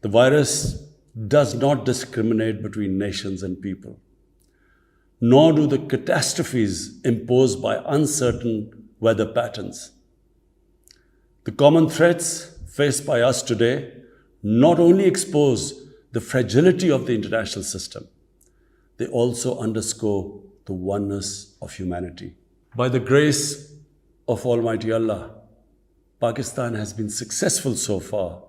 The virus does not discriminate between nations and people, nor do the catastrophes imposed by uncertain weather patterns. The common threats faced by us today not only expose the fragility of the international system, they also underscore the oneness of humanity. By the grace of Almighty Allah, Pakistan has been successful so far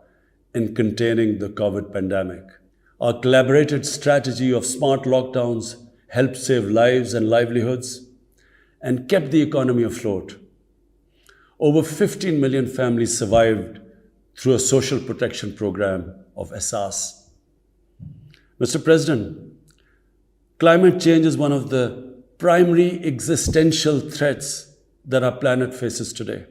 in containing the COVID pandemic. Our collaborated strategy of smart lockdowns helped save lives and livelihoods and kept the economy afloat. Over 15 million families survived through a social protection program of Asas. Mr. President, climate change is one of the primary existential threats that our planet faces today.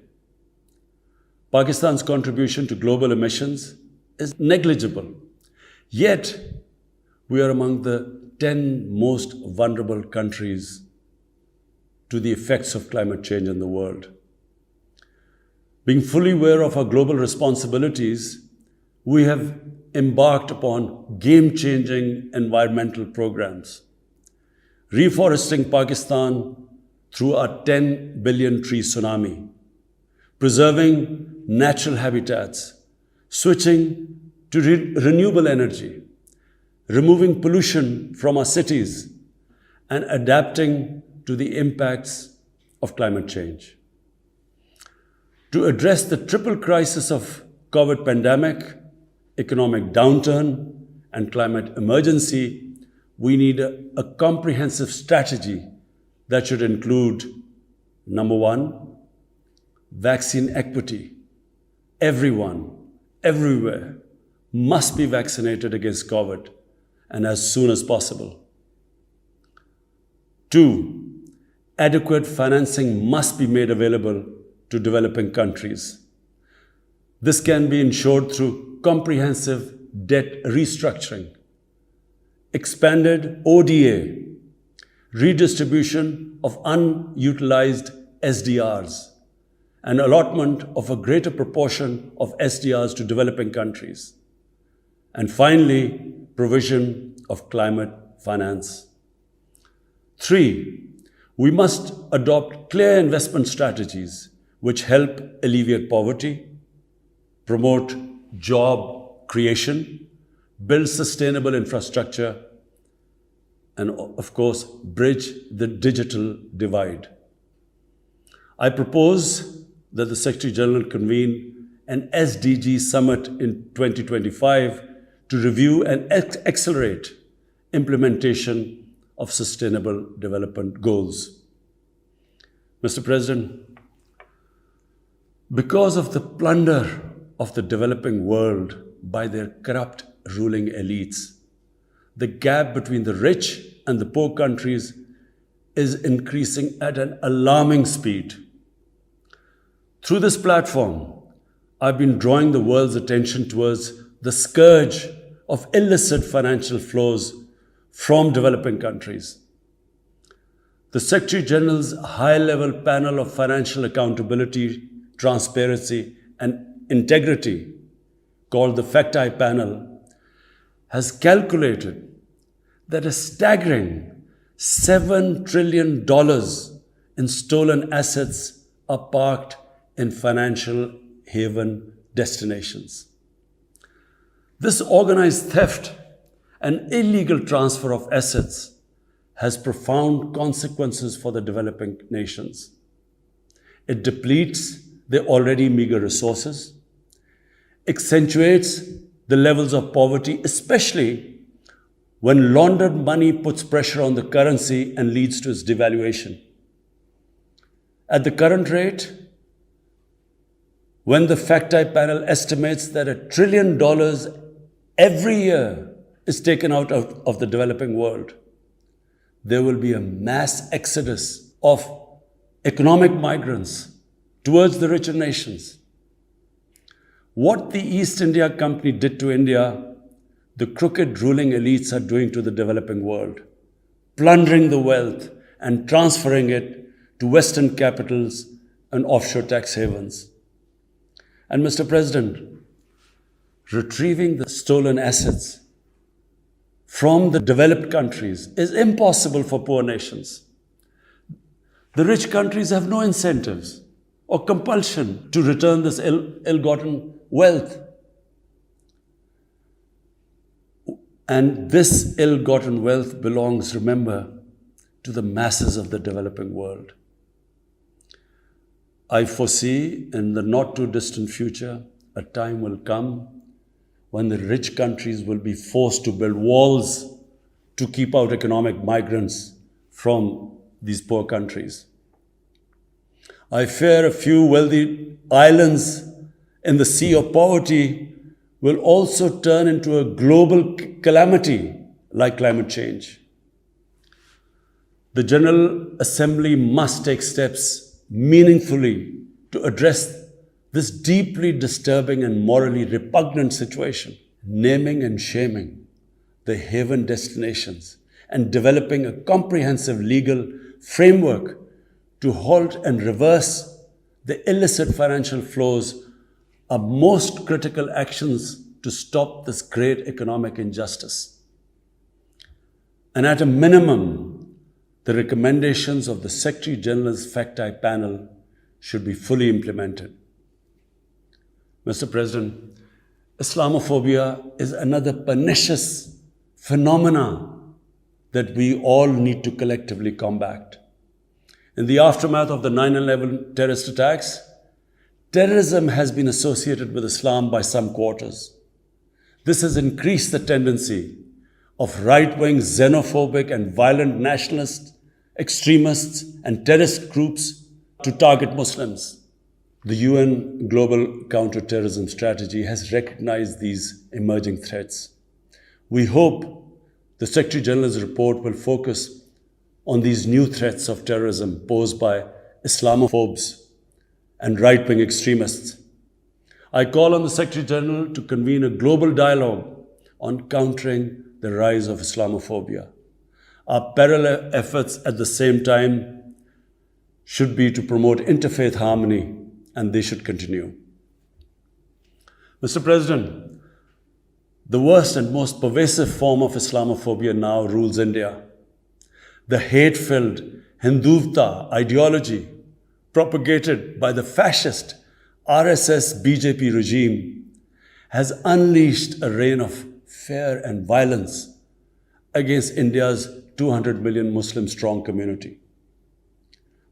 Pakistan's contribution to global emissions is negligible, yet we are among the 10 most vulnerable countries to the effects of climate change in the world. Being fully aware of our global responsibilities, we have embarked upon game-changing environmental programs. Reforesting Pakistan through our 10 billion tree tsunami, preserving natural habitats, switching to renewable energy, removing pollution from our cities, and adapting to the impacts of climate change. To address the triple crisis of COVID pandemic, economic downturn, and climate emergency, we need a comprehensive strategy that should include, number one, vaccine equity. Everyone, everywhere, must be vaccinated against COVID, and as soon as possible. 2, adequate financing must be made available to developing countries. This can be ensured through comprehensive debt restructuring, expanded ODA, redistribution of unutilized SDRs, and allotment of a greater proportion of SDRs to developing countries. And finally, provision of climate finance. 3, we must adopt clear investment strategies which help alleviate poverty, promote job creation, build sustainable infrastructure, and of course, bridge the digital divide. I propose that the Secretary General convene an SDG summit in 2025 to review and accelerate implementation of Sustainable Development Goals. Mr. President, because of the plunder of the developing world by their corrupt ruling elites, the gap between the rich and the poor countries is increasing at an alarming speed. Through this platform, I've been drawing the world's attention towards the scourge of illicit financial flows from developing countries. The Secretary General's high-level panel of financial accountability, transparency, and integrity, called the FACT-I panel, has calculated that a staggering $7 trillion in stolen assets are parked in financial haven destinations. This organized theft and illegal transfer of assets has profound consequences for the developing nations. It depletes their already meager resources, accentuates the levels of poverty, especially when laundered money puts pressure on the currency and leads to its devaluation. At the current rate, when the FACT-I panel estimates that $1 trillion every year is taken out of the developing world, there will be a mass exodus of economic migrants towards the richer nations. What the East India Company did to India, the crooked ruling elites are doing to the developing world, plundering the wealth and transferring it to Western capitals and offshore tax havens. And Mr. President, retrieving the stolen assets from the developed countries is impossible for poor nations. The rich countries have no incentives or compulsion to return this ill-gotten wealth. And this ill-gotten wealth belongs, remember, to the masses of the developing world. I foresee in the not too distant future, a time will come when the rich countries will be forced to build walls to keep out economic migrants from these poor countries. I fear a few wealthy islands in the sea of poverty will also turn into a global calamity like climate change. The General Assembly must take steps meaningfully to address this deeply disturbing and morally repugnant situation, naming and shaming the haven destinations and developing a comprehensive legal framework to halt and reverse the illicit financial flows are most critical actions to stop this great economic injustice. And at a minimum, the recommendations of the Secretary General's FACTI panel should be fully implemented. Mr. President, Islamophobia is another pernicious phenomenon that we all need to collectively combat. In the aftermath of the 9/11 terrorist attacks, terrorism has been associated with Islam by some quarters. This has increased the tendency of right-wing, xenophobic and violent nationalists, extremists and terrorist groups to target Muslims. The UN Global Counter-Terrorism Strategy has recognized these emerging threats. We hope the Secretary General's report will focus on these new threats of terrorism posed by Islamophobes and right-wing extremists. I call on the Secretary General to convene a global dialogue on countering the rise of Islamophobia. Our parallel efforts at the same time should be to promote interfaith harmony, and they should continue. Mr. President, the worst and most pervasive form of Islamophobia now rules India. The hate-filled Hindutva ideology propagated by the fascist RSS BJP regime has unleashed a reign of fear and violence against India's 200 million Muslim strong community.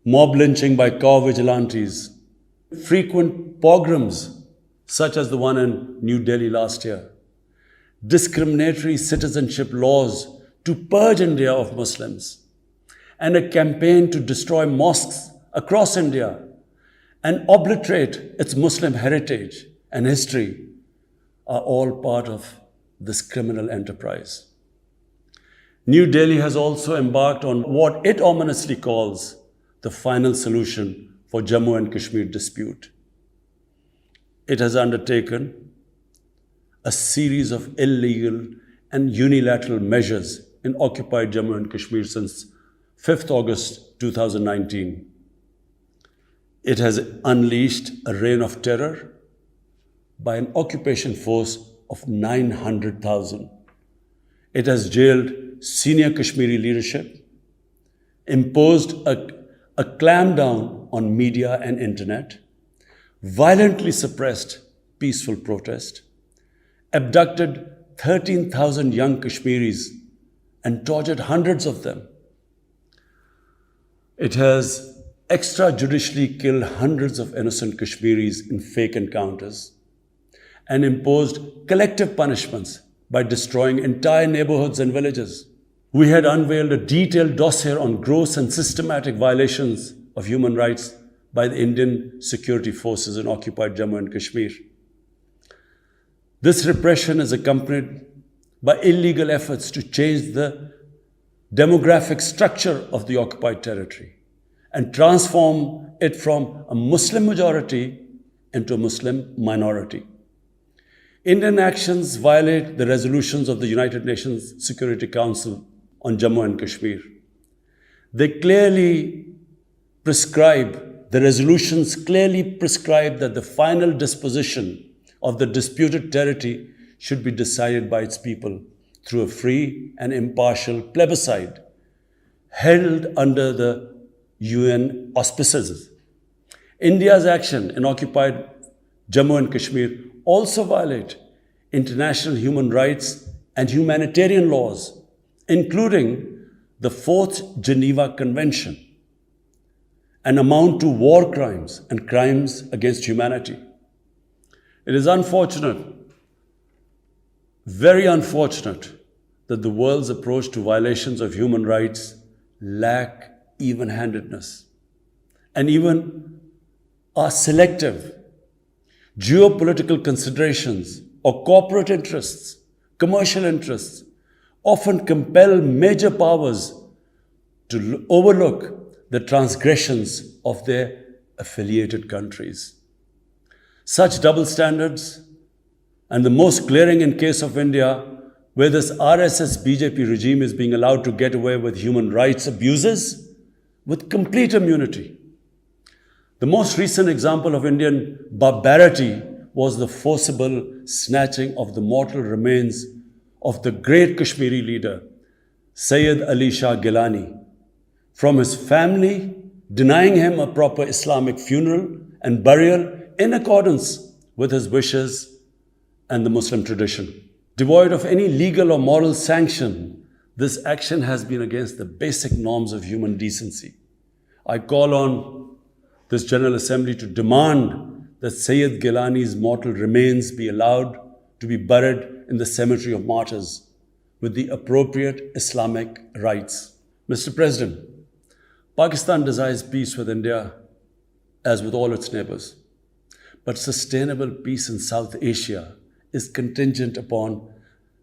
Mob lynching by cow vigilantes, frequent pogroms such as the one in New Delhi last year, discriminatory citizenship laws to purge India of Muslims, and a campaign to destroy mosques across India and obliterate its Muslim heritage and history are all part of this criminal enterprise. New Delhi has also embarked on what it ominously calls the final solution for Jammu and Kashmir dispute. It has undertaken a series of illegal and unilateral measures in occupied Jammu and Kashmir since 5th August 2019. It has unleashed a reign of terror by an occupation force of 900,000. It has jailed senior Kashmiri leadership, imposed a clampdown on media and internet, violently suppressed peaceful protest, abducted 13,000 young Kashmiris and tortured hundreds of them. It has extrajudicially killed hundreds of innocent Kashmiris in fake encounters and imposed collective punishments by destroying entire neighborhoods and villages. We had unveiled a detailed dossier on gross and systematic violations of human rights by the Indian security forces in occupied Jammu and Kashmir. This repression is accompanied by illegal efforts to change the demographic structure of the occupied territory and transform it from a Muslim majority into a Muslim minority. Indian actions violate the resolutions of the United Nations Security Council on Jammu and Kashmir. The resolutions clearly prescribe that the final disposition of the disputed territory should be decided by its people through a free and impartial plebiscite held under the UN auspices. India's action in occupied Jammu and Kashmir also violate international human rights and humanitarian laws, including the Fourth Geneva Convention, and amount to war crimes and crimes against humanity. It is unfortunate, very unfortunate, that the world's approach to violations of human rights lack even-handedness and even are selective. Geopolitical considerations or corporate interests, commercial interests, often compel major powers to overlook the transgressions of their affiliated countries. Such double standards, and the most glaring in case of India, where this RSS BJP regime is being allowed to get away with human rights abuses with complete immunity. The most recent example of Indian barbarity was the forcible snatching of the mortal remains of the great Kashmiri leader, Sayyid Ali Shah Gilani, from his family, denying him a proper Islamic funeral and burial in accordance with his wishes and the Muslim tradition. Devoid of any legal or moral sanction, this action has been against the basic norms of human decency. I call on this General Assembly to demand that Sayyid Gilani's mortal remains be allowed to be buried in the cemetery of martyrs with the appropriate Islamic rites. Mr. President, Pakistan desires peace with India as with all its neighbors. But sustainable peace in South Asia is contingent upon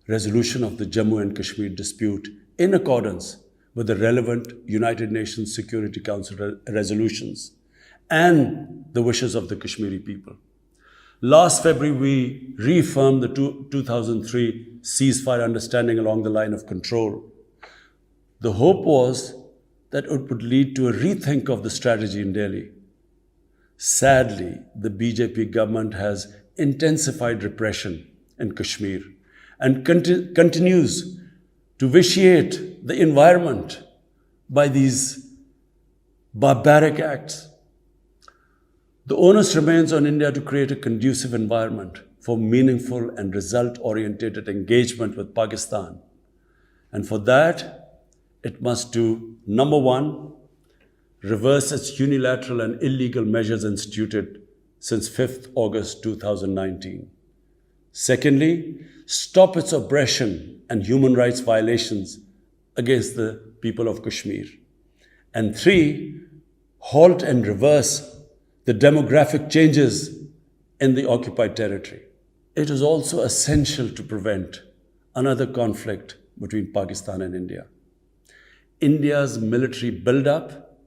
resolution of the Jammu and Kashmir dispute in accordance with the relevant United Nations Security Council resolutions and the wishes of the Kashmiri people. Last February, we reaffirmed the 2003 ceasefire understanding along the line of control. The hope was that it would lead to a rethink of the strategy in Delhi. Sadly, the BJP government has intensified repression in Kashmir and continues to vitiate the environment by these barbaric acts. The onus remains on India to create a conducive environment for meaningful and result-oriented engagement with Pakistan. And for that, it must do, number one, reverse its unilateral and illegal measures instituted since 5th August 2019. Secondly, stop its oppression and human rights violations against the people of Kashmir. And three, halt and reverse the demographic changes in the occupied territory. It is also essential to prevent another conflict between Pakistan and India. India's military buildup,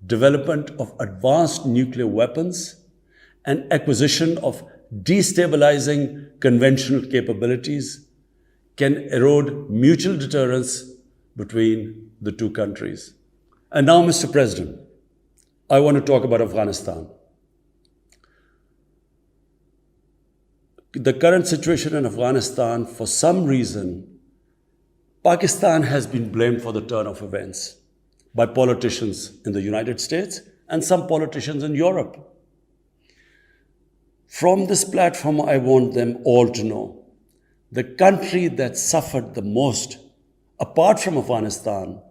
development of advanced nuclear weapons, and acquisition of destabilizing conventional capabilities can erode mutual deterrence between the two countries. And now, Mr. President, I want to talk about Afghanistan. The current situation in Afghanistan, for some reason, Pakistan has been blamed for the turn of events by politicians in the United States and some politicians in Europe. From this platform, I want them all to know the country that suffered the most, apart from Afghanistan,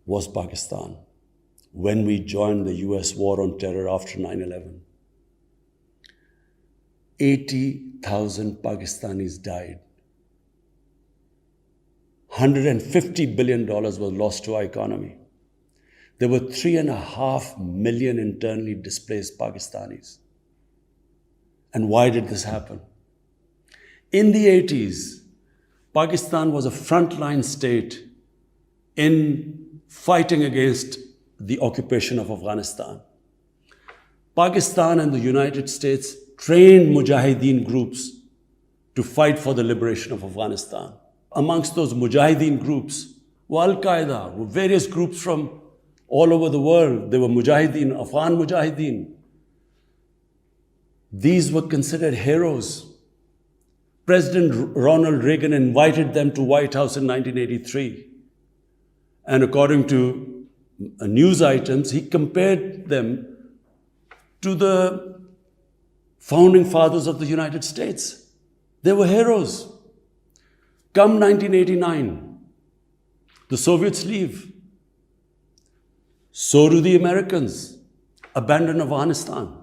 was Pakistan when we joined the US war on terror after 9/11. 80,000 Pakistanis died. $150 billion was lost to our economy. There were 3.5 million internally displaced Pakistanis. And why did this happen? In the 80s, Pakistan was a frontline state in fighting against the occupation of Afghanistan. Pakistan and the United States trained mujahideen groups to fight for the liberation of Afghanistan. Amongst those mujahideen groups were Al-Qaeda, were various groups from all over the world. There were mujahideen, Afghan mujahideen. These were considered heroes. President Ronald Reagan invited them to White House in 1983. And according to news items, he compared them to the founding fathers of the United States. They were heroes. Come 1989, the Soviets leave. So do the Americans, abandon Afghanistan.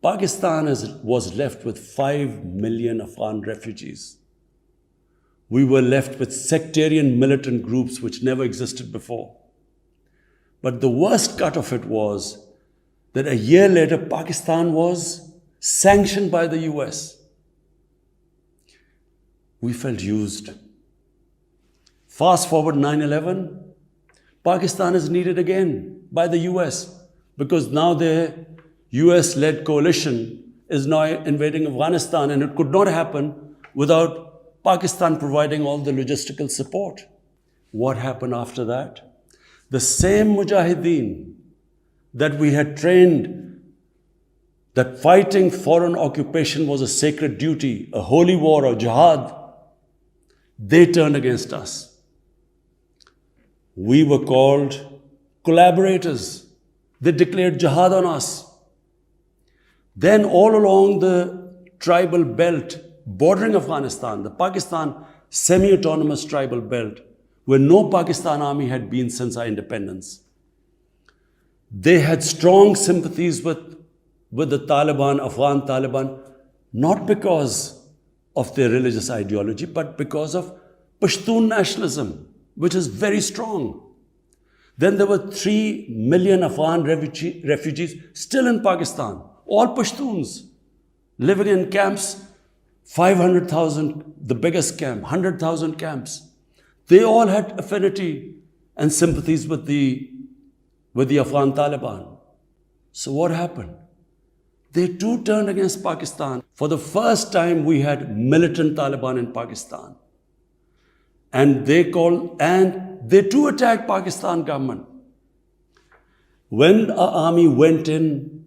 Pakistan was left with 5 million Afghan refugees. We were left with sectarian militant groups which never existed before. But the worst cut of it was that a year later, Pakistan was sanctioned by the US. We felt used. Fast forward 9/11, Pakistan is needed again by the US because now their US-led coalition is now invading Afghanistan, and it could not happen without Pakistan providing all the logistical support. What happened after that? The same mujahideen that we had trained that fighting foreign occupation was a sacred duty, a holy war or jihad, they turned against us. We were called collaborators. They declared jihad on us. Then all along the tribal belt bordering Afghanistan, the Pakistan semi-autonomous tribal belt, where no Pakistan army had been since our independence, they had strong sympathies with the Taliban, Afghan Taliban, not because of their religious ideology, but because of Pashtun nationalism, which is very strong. Then there were 3 million Afghan refugees still in Pakistan, all Pashtuns, living in camps, 500,000, the biggest camp, 100,000 camps. They all had affinity and sympathies with the Afghan Taliban. So what happened? They too turned against Pakistan. For the first time, we had militant Taliban in Pakistan. And they too attacked Pakistan government. When our army went in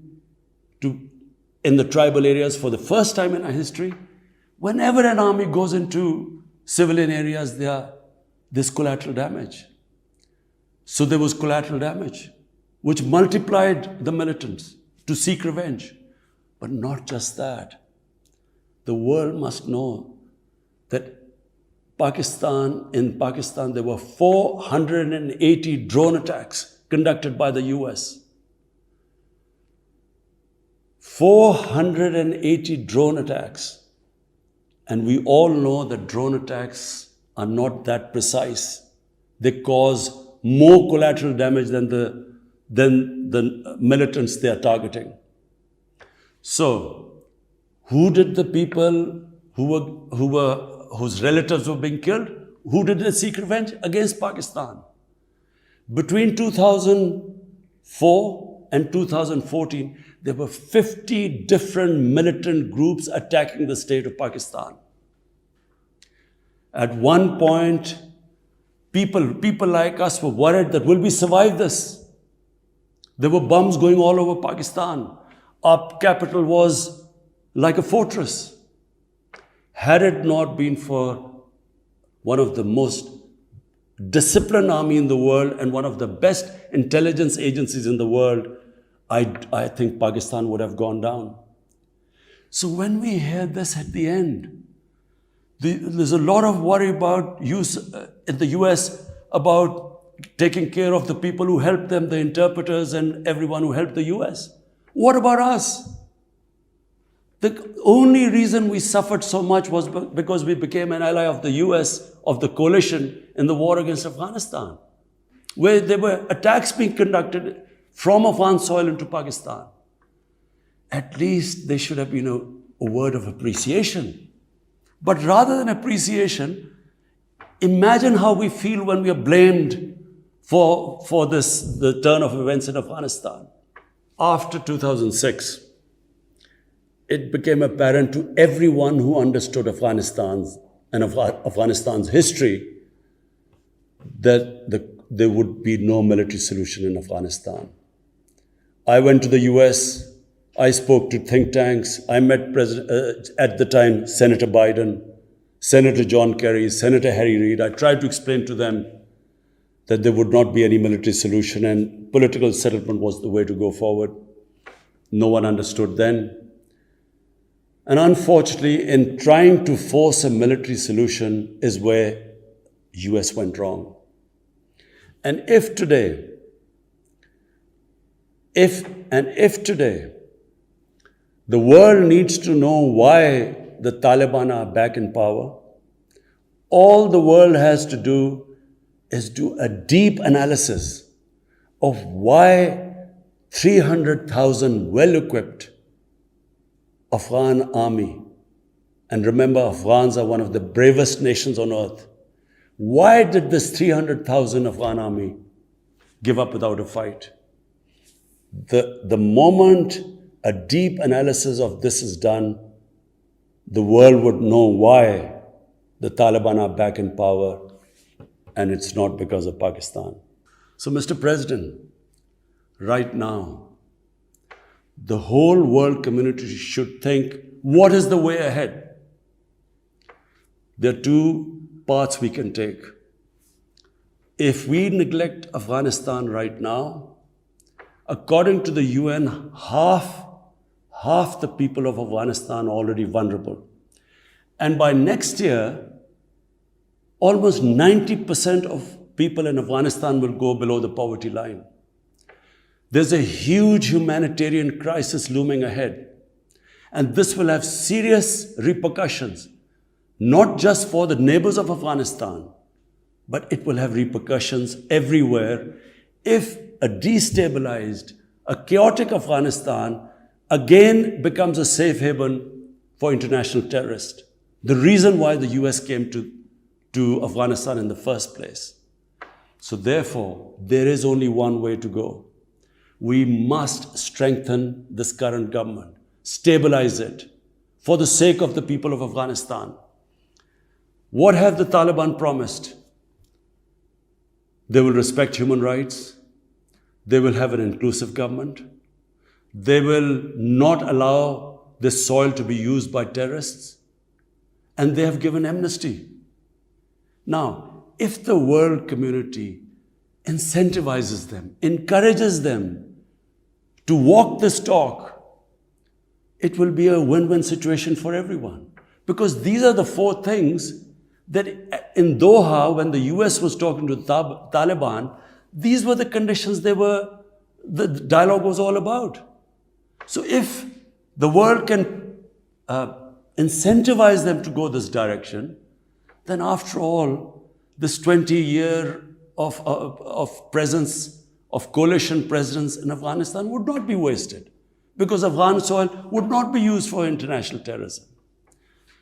the tribal areas for the first time in our history, whenever an army goes into civilian areas, there's collateral damage. So there was collateral damage, which multiplied the militants to seek revenge. But not just that. The world must know that in Pakistan, there were 480 drone attacks conducted by the US. 480 drone attacks. And we all know that drone attacks are not that precise. They cause more collateral damage than the militants they are targeting. So, who did the people whose relatives were being killed? Who did they seek revenge? Against Pakistan. Between 2004 and 2014, there were 50 different militant groups attacking the state of Pakistan. At one point, people like us were worried that will we survive this? There were bombs going all over Pakistan. Our capital was like a fortress. Had it not been for one of the most disciplined army in the world and one of the best intelligence agencies in the world, I think Pakistan would have gone down. So when we hear this at the end, there's a lot of worry about in the US about taking care of the people who helped them, the interpreters and everyone who helped the US. What about us? The only reason we suffered so much was because we became an ally of the US, of the coalition in the war against Afghanistan, where there were attacks being conducted from Afghan soil into Pakistan. At least there should have been a word of appreciation. But rather than appreciation, imagine how we feel when we are blamed for the turn of events in Afghanistan. After 2006, it became apparent to everyone who understood Afghanistan's history that there would be no military solution in Afghanistan. I went to the US I spoke to think tanks. I met at the time Senator Biden, Senator John Kerry, Senator Harry Reid. I tried to explain to them that there would not be any military solution and political settlement was the way to go forward. No one understood then. And unfortunately, in trying to force a military solution is where US went wrong. And if today, the world needs to know why the Taliban are back in power, all the world has to do is do a deep analysis of why 300,000 well-equipped Afghan army, and remember, Afghans are one of the bravest nations on earth. Why did this 300,000 Afghan army give up without a fight? The moment a deep analysis of this is done, the world would know why the Taliban are back in power, and it's not because of Pakistan. So, Mr. President, right now, the whole world community should think, what is the way ahead? There are two paths we can take. If we neglect Afghanistan right now, according to the UN, half the people of Afghanistan are already vulnerable. And by next year, almost 90% of people in Afghanistan will go below the poverty line. There's a huge humanitarian crisis looming ahead. And this will have serious repercussions, not just for the neighbors of Afghanistan, but it will have repercussions everywhere if a destabilized, a chaotic Afghanistan again becomes a safe haven for international terrorists. The reason why the US came to Afghanistan in the first place. So therefore, there is only one way to go. We must strengthen this current government, stabilize it for the sake of the people of Afghanistan. What have the Taliban promised? They will respect human rights. They will have an inclusive government. They will not allow this soil to be used by terrorists. And they have given amnesty. Now, if the world community incentivizes them, encourages them to walk this talk, it will be a win-win situation for everyone. Because these are the four things that in Doha, when the US was talking to the Taliban, these were the conditions the dialogue was all about. So if the world can incentivize them to go this direction, then after all, this 20-year of presence, of coalition presence in Afghanistan would not be wasted, because Afghan soil would not be used for international terrorism.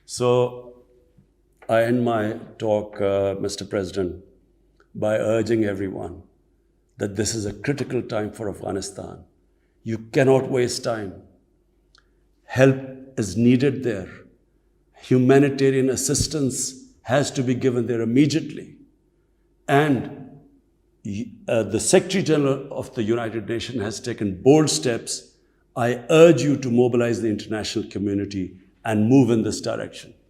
So I end my talk, Mr. President, by urging everyone that this is a critical time for Afghanistan. You cannot waste time. Help is needed there. Humanitarian assistance has to be given there immediately. And the Secretary General of the United Nations has taken bold steps. I urge you to mobilize the international community and move in this direction.